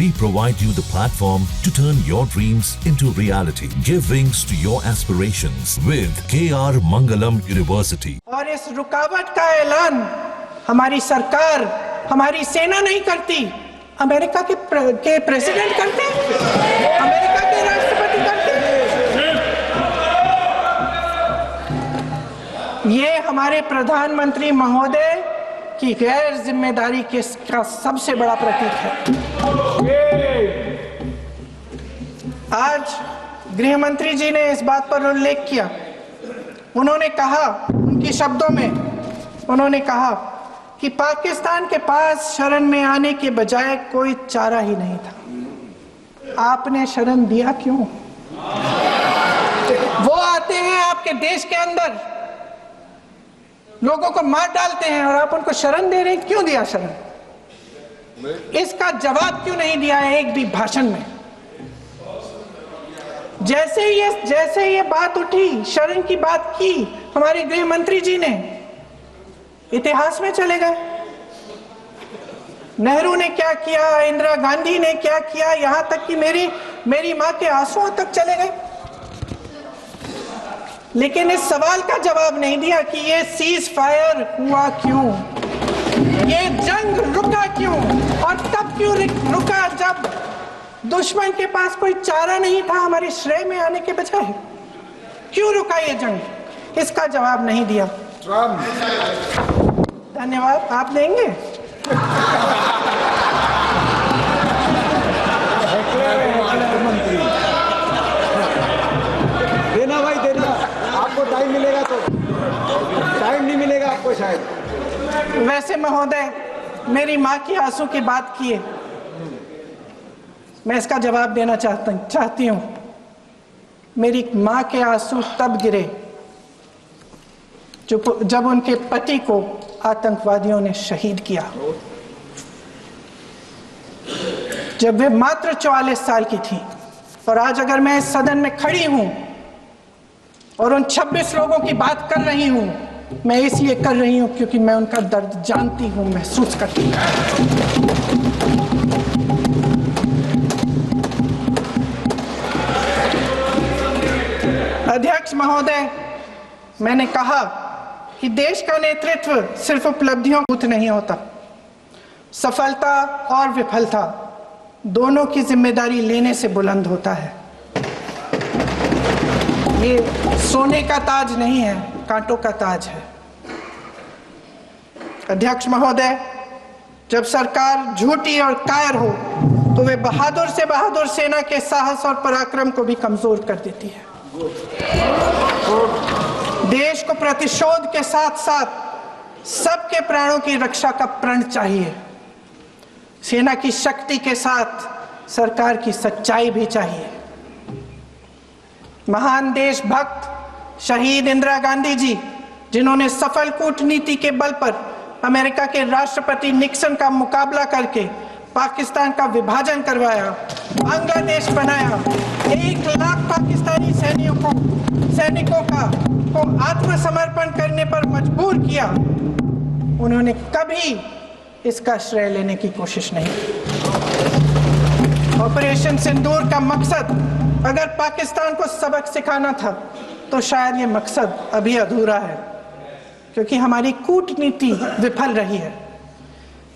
we provide you the platform to turn your dreams into reality. Give wings to your aspirations with KR Mangalam University. और इस रुकावट का ऐलान हमारी सरकार, हमारी सेना नहीं करती, अमेरिका के प्रेसिडेंट करते हैं, अमेरिका के राष्ट्रपति करते हैं। ये हमारे प्रधानमंत्री महोदय की गैर जिम्मेदारी का सबसे बड़ा प्रतीक है। आज गृह मंत्री जी ने इस बात पर उल्लेख किया। उन्होंने कहा, उनके शब्दों में उन्होंने कहा कि पाकिस्तान के पास शरण में आने के बजाय कोई चारा ही नहीं था। आपने शरण दिया क्यों? वो आते हैं आपके देश के अंदर, लोगों को मार डालते हैं और आप उनको शरण दे रहे हैं। क्यों दिया शरण? इसका जवाब क्यों नहीं दिया है एक भी भाषण में? जैसे ये बात उठी, शरण की बात की हमारे गृह मंत्री जी ने, इतिहास में चले गए। नेहरू ने क्या किया, इंदिरा गांधी ने क्या किया, यहां तक कि मेरी मां के आंसुओं तक चले गए। लेकिन इस सवाल का जवाब नहीं दिया कि ये सीज फायर हुआ क्यों, ये जंग रुका क्यों, और तब क्यों रुका जब दुश्मन के पास कोई चारा नहीं था हमारे श्रेय में आने के बजाय। क्यों रुका ये जंग? इसका जवाब नहीं दिया। धन्यवाद। आप देंगे? देना भाई देना, आपको टाइम मिलेगा तो। टाइम नहीं मिलेगा आपको शायद। वैसे महोदय, मेरी माँ की आंसू की बात किए, मैं इसका जवाब देना चाहती हूँ। मेरी माँ के आंसू तब गिरे जब उनके पति को आतंकवादियों ने शहीद किया, जब वे मात्र 44 साल की थी। और आज अगर मैं इस सदन में खड़ी हूं और उन 26 लोगों की बात कर रही हूं, मैं इसलिए कर रही हूं क्योंकि मैं उनका दर्द जानती हूं, महसूस करती हूं। अध्यक्ष महोदय, मैंने कहा कि देश का नेतृत्व सिर्फ उपलब्धियों से नहीं होता। सफलता और विफलता दोनों की जिम्मेदारी लेने से बुलंद होता है। ये सोने का ताज नहीं है, कांटों का ताज है। अध्यक्ष महोदय, जब सरकार झूठी और कायर हो तो वे बहादुर से बहादुर सेना के साहस और पराक्रम को भी कमजोर कर देती है। देश को प्रतिशोध के साथ साथ सबके प्राणों की रक्षा का प्रण चाहिए। सेना की शक्ति के साथ सरकार की सच्चाई भी चाहिए। महान देशभक्त शहीद इंदिरा गांधी जी, जिन्होंने सफल कूटनीति के बल पर अमेरिका के राष्ट्रपति निक्सन का मुकाबला करके पाकिस्तान का विभाजन करवाया, बांग्लादेश बनाया, 1 लाख पाकिस्तानी सैनिकों को आत्मसमर्पण करने पर मजबूर किया, उन्होंने कभी इसका श्रेय लेने की कोशिश नहीं की। ऑपरेशन सिंदूर का मकसद अगर पाकिस्तान को सबक सिखाना था तो शायद ये मकसद अभी अधूरा है, क्योंकि हमारी कूटनीति विफल रही है।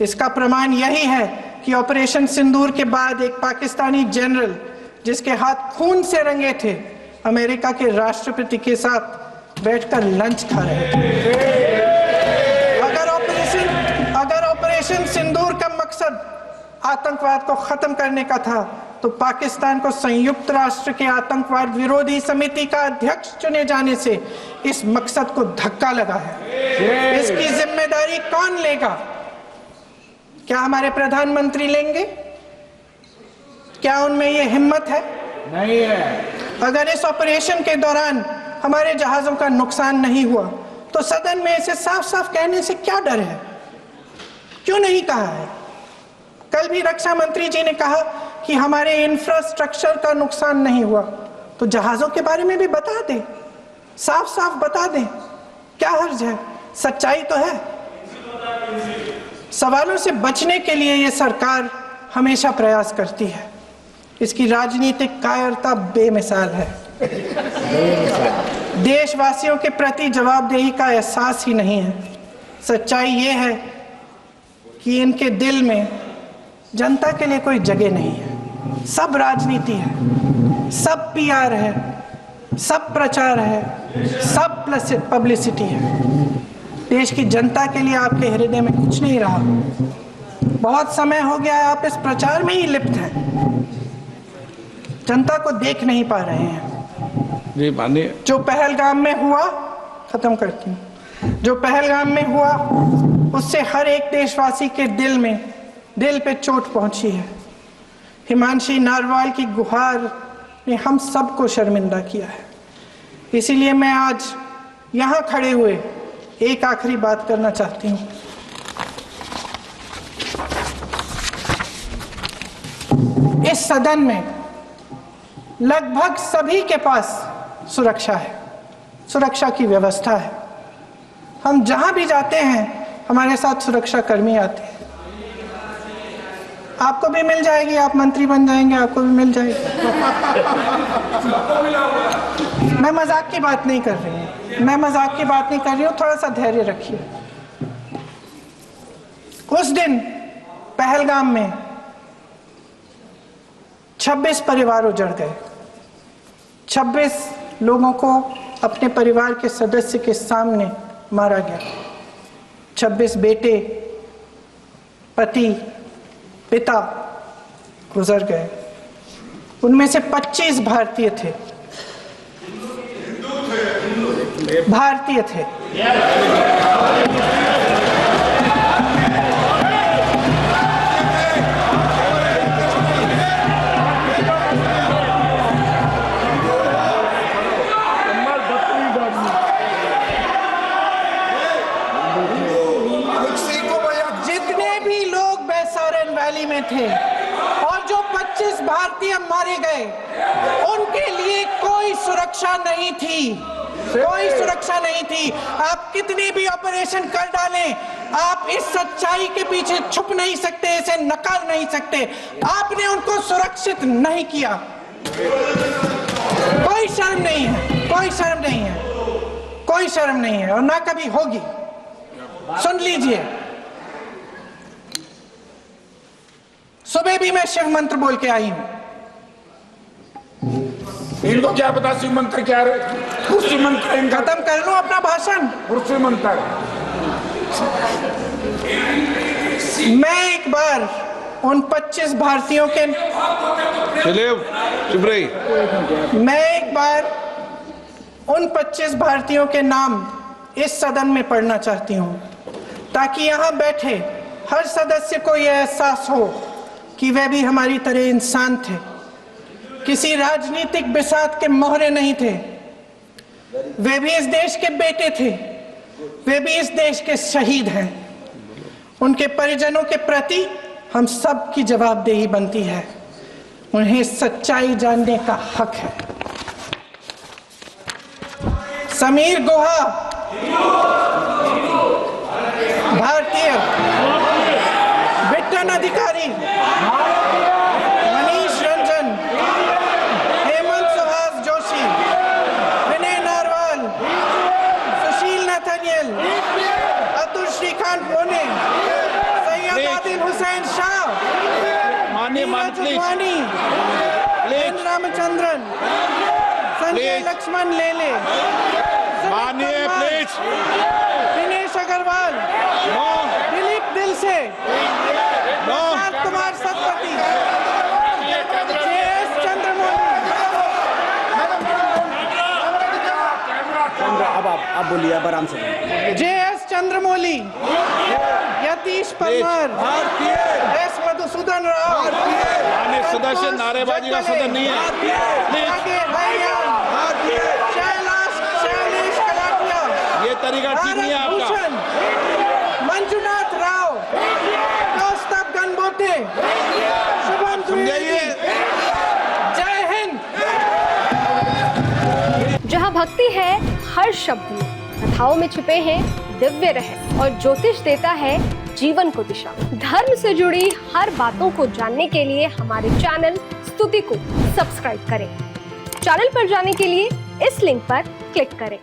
इसका प्रमाण यही है कि ऑपरेशन सिंदूर के बाद एक पाकिस्तानी जनरल, जिसके हाथ खून से रंगे थे, अमेरिका के राष्ट्रपति के साथ बैठकर लंच खा रहे थे। अगर ऑपरेशन सिंदूर का मकसद आतंकवाद को खत्म करने का था तो पाकिस्तान को संयुक्त राष्ट्र के आतंकवाद विरोधी समिति का अध्यक्ष चुने जाने से इस मकसद को धक्का लगा है। इसकी जिम्मेदारी कौन लेगा? क्या हमारे प्रधानमंत्री लेंगे? क्या उनमें ये हिम्मत है? नहीं है। अगर इस ऑपरेशन के दौरान हमारे जहाजों का नुकसान नहीं हुआ तो सदन में इसे साफ साफ कहने से क्या डर है? क्यों नहीं कहा है? कल भी रक्षा मंत्री जी ने कहा कि हमारे इंफ्रास्ट्रक्चर का नुकसान नहीं हुआ, तो जहाजों के बारे में भी बता दें, साफ साफ बता दें। क्या हर्ज है? सच्चाई तो है। सवालों से बचने के लिए ये सरकार हमेशा प्रयास करती है। इसकी राजनीतिक कायरता बेमिसाल है। देशवासियों के प्रति जवाबदेही का एहसास ही नहीं है। सच्चाई ये है कि इनके दिल में जनता के लिए कोई जगह नहीं है। सब राजनीति है, सब पीआर है, सब प्रचार है, सब पब्लिसिटी है। देश की जनता के लिए आपके हृदय में कुछ नहीं रहा। बहुत समय हो गया है आप इस प्रचार में ही लिप्त हैं, जनता को देख नहीं पा रहे हैं। जी माननीय, जो पहलगाम में हुआ, खत्म करती हूँ, जो पहलगाम में हुआ उससे हर एक देशवासी के दिल पे चोट पहुंची है। हिमांशी नारवाल की गुहार ने हम सबको शर्मिंदा किया है। इसीलिए मैं आज यहाँ खड़े हुए एक आखिरी बात करना चाहती हूँ। इस सदन में लगभग सभी के पास सुरक्षा है, सुरक्षा की व्यवस्था है। हम जहां भी जाते हैं हमारे साथ सुरक्षा कर्मी आते हैं। आपको भी मिल जाएगी, आप मंत्री बन जाएंगे, आपको भी मिल जाएगी। मैं मजाक की बात नहीं कर रही हूँ, मैं मजाक की बात नहीं कर रही हूँ। थोड़ा सा धैर्य रखिए। उस दिन पहलगाम में 26 परिवार उजड़ गए। 26 लोगों को अपने परिवार के सदस्य के सामने मारा गया। 26 बेटे, पति, पिता गुजर गए। उनमें से 25 भारतीय थे। भारतीय थे। में थे और जो 25 भारतीय मारे गए उनके लिए कोई सुरक्षा नहीं थी, कोई सुरक्षा नहीं थी। आप कितने भी ऑपरेशन कर डालें, आप इस सच्चाई के पीछे छुप नहीं सकते, इसे नकार नहीं सकते। आपने उनको सुरक्षित नहीं किया। कोई शर्म नहीं है, कोई शर्म नहीं है, कोई शर्म नहीं है और ना कभी होगी। सुन लीजिए, सुबह भी मैं शिव मंत्र बोल के आई हूं। इनको क्या पता शिव मंत्र क्या है? शिव मंत्र खत्म कर लूं अपना भाषण। शिव मंत्र मैं एक बार उन 25 भारतीयों के मैं एक बार उन 25 भारतीयों के नाम इस सदन में पढ़ना चाहती हूं, ताकि यहां बैठे हर सदस्य को यह एहसास हो कि वे भी हमारी तरह इंसान थे, किसी राजनीतिक बिसात के मोहरे नहीं थे। वे भी इस देश के बेटे थे, वे भी इस देश के शहीद हैं। उनके परिजनों के प्रति हम सब की जवाबदेही बनती है। उन्हें सच्चाई जानने का हक है। समीर गुहा भारतीय, बिट्टन अधिकारी, मनीष रंजन, हेमंत सुहास जोशी, विनय नारवाल, सुशील नाथानियल, अतुल श्रीकांत पुणे, सैयद आदिल हुसैन शाह, मंत्री रामचंद्रन, संजय लक्ष्मण लेले, माननीय प्लीज, दिनेश अग्रवाल, दिलीप दिल से, कुमार सतपति, JS चंद्रमौली। आप बोलिए, अब आराम से। JS चंद्रमौली, यतीश परमार, S मधुसूदन राव, सदस्य नारेबाजी का सदन नहीं है। शैलेश कलाटिया, ये तरीका ठीक नहीं है आपका। मंजुनाथ राव, कौस्तभ गनबोटे, शुभम द्विवेदी। जय हिंद। जहाँ भक्ति है हर शब्द में, कथाओं में छुपे हैं दिव्य रहस्य और ज्योतिष देता है जीवन को दिशा। धर्म से जुड़ी हर बातों को जानने के लिए हमारे चैनल स्तुति को सब्सक्राइब करें। चैनल पर जाने के लिए इस लिंक पर क्लिक करें।